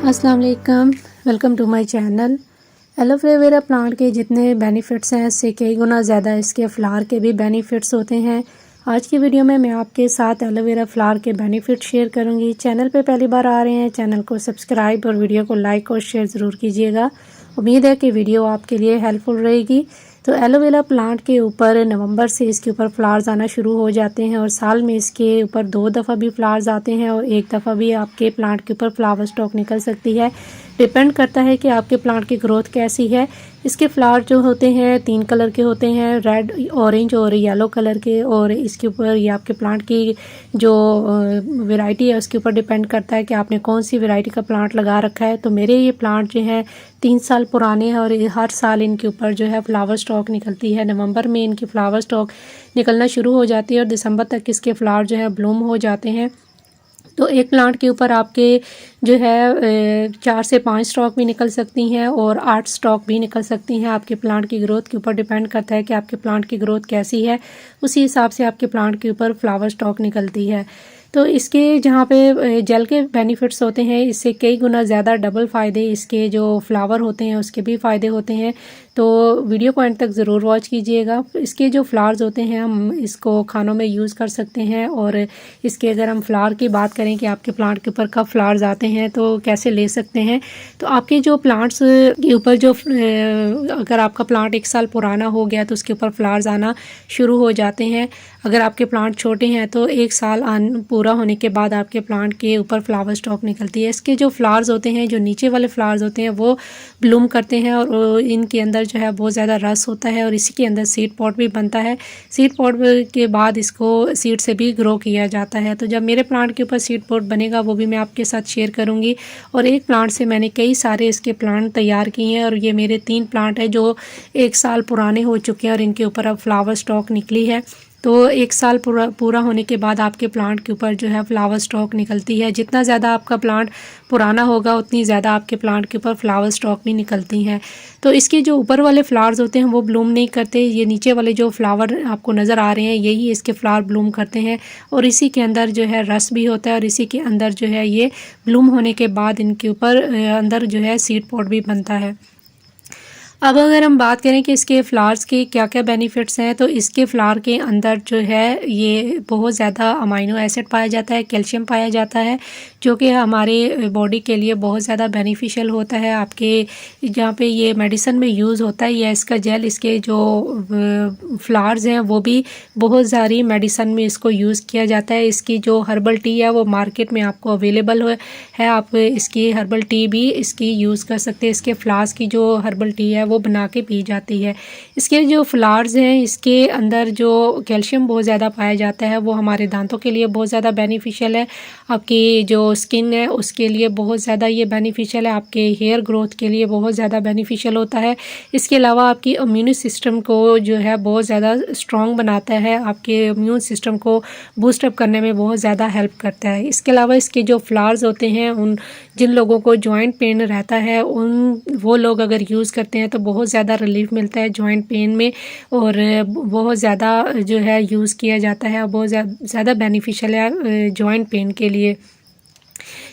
अस्सलाम वालेकुम, welcome to my channel. Aloe vera plant के जितने बेनिफिट्स हैं इससे कई गुना ज़्यादा इसके फ्लावर के भी बेनिफिट्स होते हैं। आज की वीडियो में मैं आपके साथ एलोवेरा फ्लावर के बेनिफिट शेयर करूंगी। चैनल पे पहली बार आ रहे हैं, चैनल को सब्सक्राइब और वीडियो को लाइक और शेयर ज़रूर कीजिएगा। उम्मीद है कि वीडियो आपके लिए हेल्पफुल रहेगी। तो एलोवेरा प्लांट के ऊपर नवंबर से इसके ऊपर फ्लावर्स आना शुरू हो जाते हैं और साल में इसके ऊपर 2 दफ़ा भी फ्लावर्स आते हैं और 1 दफ़ा भी आपके प्लांट के ऊपर फ्लावर स्टॉक निकल सकती है। डिपेंड करता है कि आपके प्लांट की ग्रोथ कैसी है। इसके फ्लावर जो होते हैं 3 कलर के होते हैं, रेड, ऑरेंज और येलो कलर के। और इसके ऊपर ये आपके प्लांट की जो वैरायटी है उसके ऊपर डिपेंड करता है कि आपने कौन सी वैरायटी का प्लांट लगा रखा है। तो मेरे ये प्लांट जो हैं 3 साल पुराने हैं और हर साल इनके ऊपर जो है फ्लावर स्टॉक निकलती है। नवंबर में इनकी फ्लावर स्टॉक निकलना शुरू हो जाती है और दिसंबर तक इसके फ्लावर जो है ब्लूम हो जाते हैं। तो एक प्लांट के ऊपर आपके जो है 4 से 5 स्टॉक भी निकल सकती हैं और 8 स्टॉक भी निकल सकती हैं। आपके प्लांट की ग्रोथ के ऊपर डिपेंड करता है कि आपके प्लांट की ग्रोथ कैसी है, उसी हिसाब से आपके प्लांट के ऊपर फ्लावर स्टॉक निकलती है। तो इसके जहाँ पे जेल के बेनिफिट्स होते हैं इससे कई गुना ज़्यादा डबल फ़ायदे इसके जो फ्लावर होते हैं उसके भी फ़ायदे होते हैं। तो वीडियो को एंड तक ज़रूर वॉच कीजिएगा। इसके जो फ्लावर्स होते हैं हम इसको खानों में यूज़ कर सकते हैं। और इसके अगर हम फ्लावर की बात करें कि आपके प्लांट के ऊपर कब फ्लावर्स आते हैं तो कैसे ले सकते हैं, तो आपके जो प्लांट्स के ऊपर जो अगर आपका प्लांट 1 साल पुराना हो गया तो उसके ऊपर फ्लावर्स आना शुरू हो जाते हैं। अगर आपके प्लांट छोटे हैं तो 1 साल पूरा होने के बाद आपके प्लांट के ऊपर फ्लावर स्टॉक निकलती है। इसके जो फ्लावर्स होते हैं, जो नीचे वाले फ्लावर्स होते हैं वो ब्लूम करते हैं और इनके अंदर जो है बहुत ज़्यादा रस होता है और इसी के अंदर सीड पॉट भी बनता है। सीड पॉट के बाद इसको सीड से भी ग्रो किया जाता है। तो जब मेरे प्लांट के ऊपर सीड पॉट बनेगा वो भी मैं आपके साथ शेयर करूँगी। और एक प्लांट से मैंने कई सारे इसके प्लांट तैयार किए हैं और ये मेरे 3 प्लांट हैं जो 1 साल पुराने हो चुके हैं और इनके ऊपर अब फ्लावर स्टॉक निकली है। तो 1 साल पूरा होने के बाद आपके प्लांट के ऊपर जो है फ्लावर स्टॉक निकलती है। जितना ज़्यादा आपका प्लांट पुराना होगा उतनी ज़्यादा आपके प्लांट के ऊपर फ्लावर स्टॉक भी निकलती हैं। तो इसके जो ऊपर वाले फ्लावर्स होते हैं वो ब्लूम नहीं करते। ये नीचे वाले जो फ्लावर आपको नज़र आ रहे हैं यही इसके फ्लावर ब्लूम करते हैं और इसी के अंदर जो है रस भी होता है और इसी के अंदर जो है ये ब्लूम होने के बाद इनके ऊपर अंदर जो है सीड पॉट भी बनता है। अब अगर हम बात करें कि इसके फ्लावर्स के क्या क्या बेनिफिट्स हैं, तो इसके फ्लावर के अंदर जो है ये बहुत ज़्यादा अमाइनो एसिड पाया जाता है, कैल्शियम पाया जाता है, जो कि हमारे बॉडी के लिए बहुत ज़्यादा बेनिफिशियल होता है। आपके जहाँ पे ये मेडिसिन में यूज़ होता है या इसका जेल, इसके जो फ्लावर्स हैं वो भी बहुत सारी मेडिसिन में इसको यूज़ किया जाता है। इसकी जो हर्बल टी है वो मार्केट में आपको अवेलेबल है। आप इसकी हर्बल टी भी इसकी यूज़ कर सकते हैं। इसके फ्लावर्स की जो हर्बल टी है वो बना के पी जाती है। इसके जो फ्लावर्स हैं इसके अंदर जो कैल्शियम बहुत ज़्यादा पाया जाता है वो हमारे दांतों के लिए बहुत ज़्यादा बेनिफिशियल है। आपकी जो स्किन है उसके लिए बहुत ज़्यादा ये बेनिफिशियल है। आपके हेयर ग्रोथ के लिए बहुत ज़्यादा बेनिफिशियल होता है। इसके अलावा आपकी इम्यून सिस्टम को जो है बहुत ज़्यादा स्ट्रॉन्ग बनाता है, आपके इम्यून सिस्टम को बूस्टअप करने में बहुत ज़्यादा हेल्प करता है। इसके अलावा इसके जो फ्लावर्स होते हैं उन जिन लोगों को जॉइंट पेन रहता है वो लोग अगर यूज़ करते हैं तो बहुत ज़्यादा रिलीफ मिलता है जॉइंट पेन में और बहुत ज़्यादा जो है यूज़ किया जाता है और बहुत ज़्यादा बेनिफिशियल है जॉइंट पेन के लिए।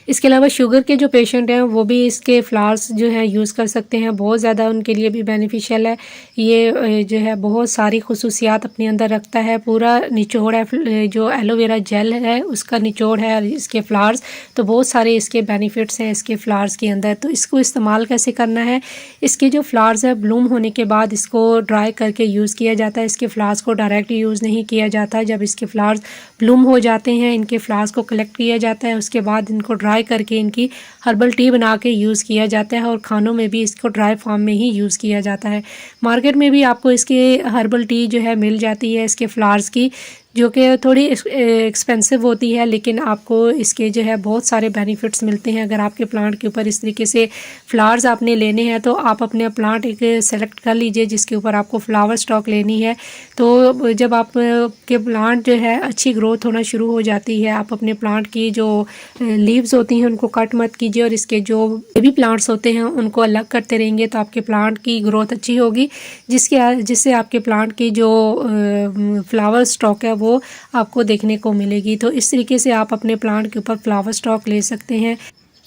इसके अलावा शुगर के जो पेशेंट हैं वो भी इसके फ्लावर्स जो है यूज़ कर सकते हैं, बहुत ज़्यादा उनके लिए भी बेनिफिशियल है। ये जो है बहुत सारी खुसूसियात अपने अंदर रखता है। पूरा निचोड़ है, जो एलोवेरा जेल है उसका निचोड़ है और इसके फ्लावर्स, तो बहुत सारे इसके बेनिफिट्स हैं इसके फ्लावर्स के अंदर। तो इसको इस्तेमाल कैसे करना है, इसके जो फ्लावर्स है ब्लूम होने के बाद इसको ड्राई करके यूज़ किया जाता है। इसके फ्लावर्स को डायरेक्ट यूज़ नहीं किया जाता। जब इसके फ्लावर्स ब्लूम हो जाते हैं इनके फ्लावर्स को कलेक्ट किया जाता है, उसके बाद इनको ड्राई करके इनकी हर्बल टी बना के यूज़ किया जाता है और खानों में भी इसको ड्राई फॉर्म में ही यूज़ किया जाता है। मार्केट में भी आपको इसके हर्बल टी जो है मिल जाती है इसके फ्लावर्स की, जो कि थोड़ी एक्सपेंसिव होती है, लेकिन आपको इसके जो है बहुत सारे बेनिफिट्स मिलते हैं। अगर आपके प्लांट के ऊपर इस तरीके से फ्लावर्स आपने लेने हैं तो आप अपने प्लांट एक सेलेक्ट कर लीजिए जिसके ऊपर आपको फ्लावर स्टॉक लेनी है। तो जब आप के प्लांट जो है अच्छी ग्रोथ होना शुरू हो जाती है, आप अपने प्लांट की जो लीव्स होती हैं उनको कट मत कीजिए और इसके जो बेबी प्लांट्स होते हैं उनको अलग करते रहेंगे तो आपके प्लांट की ग्रोथ अच्छी होगी, जिससे आपके प्लांट की जो फ्लावर स्टॉक है वो आपको देखने को मिलेगी। तो इस तरीके से आप अपने प्लांट के ऊपर फ्लावर स्टॉक ले सकते हैं।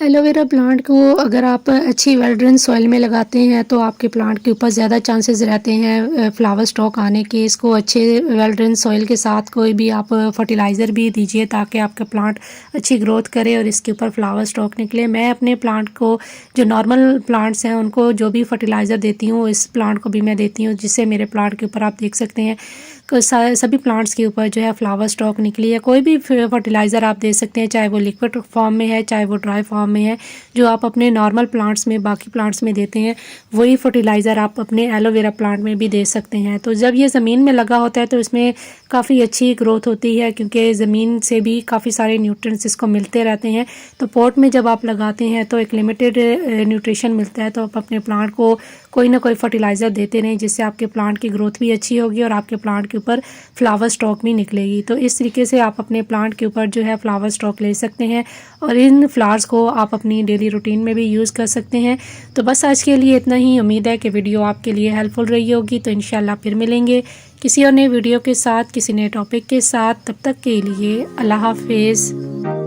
एलोवेरा प्लांट को अगर आप अच्छी वेल ड्रेन सॉइल में लगाते हैं तो आपके प्लांट के ऊपर ज़्यादा चांसेस रहते हैं फ्लावर स्टॉक आने के। इसको अच्छे वेल ड्रेन सॉइल के साथ कोई भी आप फर्टिलाइज़र भी दीजिए ताकि आपका प्लांट अच्छी ग्रोथ करे और इसके ऊपर फ्लावर स्टॉक निकले। मैं अपने प्लांट को, जो नॉर्मल प्लांट्स हैं, उनको जो भी फर्टिलाइज़र देती हूँ इस प्लांट को भी मैं देती हूँ, जिससे मेरे प्लांट के ऊपर आप देख सकते हैं सभी प्लांट्स के ऊपर जो है फ्लावर स्टॉक निकली है। कोई भी फर्टिलाइज़र आप दे सकते हैं, चाहे वो लिक्विड फॉर्म में है चाहे वो ड्राई फॉर्म में है, जो आप अपने नॉर्मल प्लांट्स में, बाकी प्लांट्स में देते हैं, वही फर्टिलाइज़र आप अपने एलोवेरा प्लांट में भी दे सकते हैं। तो जब ये ज़मीन में लगा होता है तो इसमें काफ़ी अच्छी ग्रोथ होती है, क्योंकि ज़मीन से भी काफ़ी सारे न्यूट्रिएंट्स इसको मिलते रहते हैं। तो पॉट में जब आप लगाते हैं तो एक लिमिटेड न्यूट्रिशन मिलता है, तो आप अपने प्लांट को कोई ना कोई फर्टिलाइज़र देते रहें, जिससे आपके प्लांट की ग्रोथ भी अच्छी होगी और आपके प्लांट के ऊपर फ्लावर स्टॉक भी निकलेगी। तो इस तरीके से आप अपने प्लांट के ऊपर जो है फ्लावर स्टॉक ले सकते हैं और इन फ्लावर्स को आप अपनी डेली रूटीन में भी यूज़ कर सकते हैं। तो बस आज के लिए इतना ही। उम्मीद है कि वीडियो आपके लिए हेल्पफुल रही होगी। तो इंशाल्लाह फिर मिलेंगे किसी और नए वीडियो के साथ, किसी नए टॉपिक के साथ। तब तक के लिए अल्लाह हाफिज़।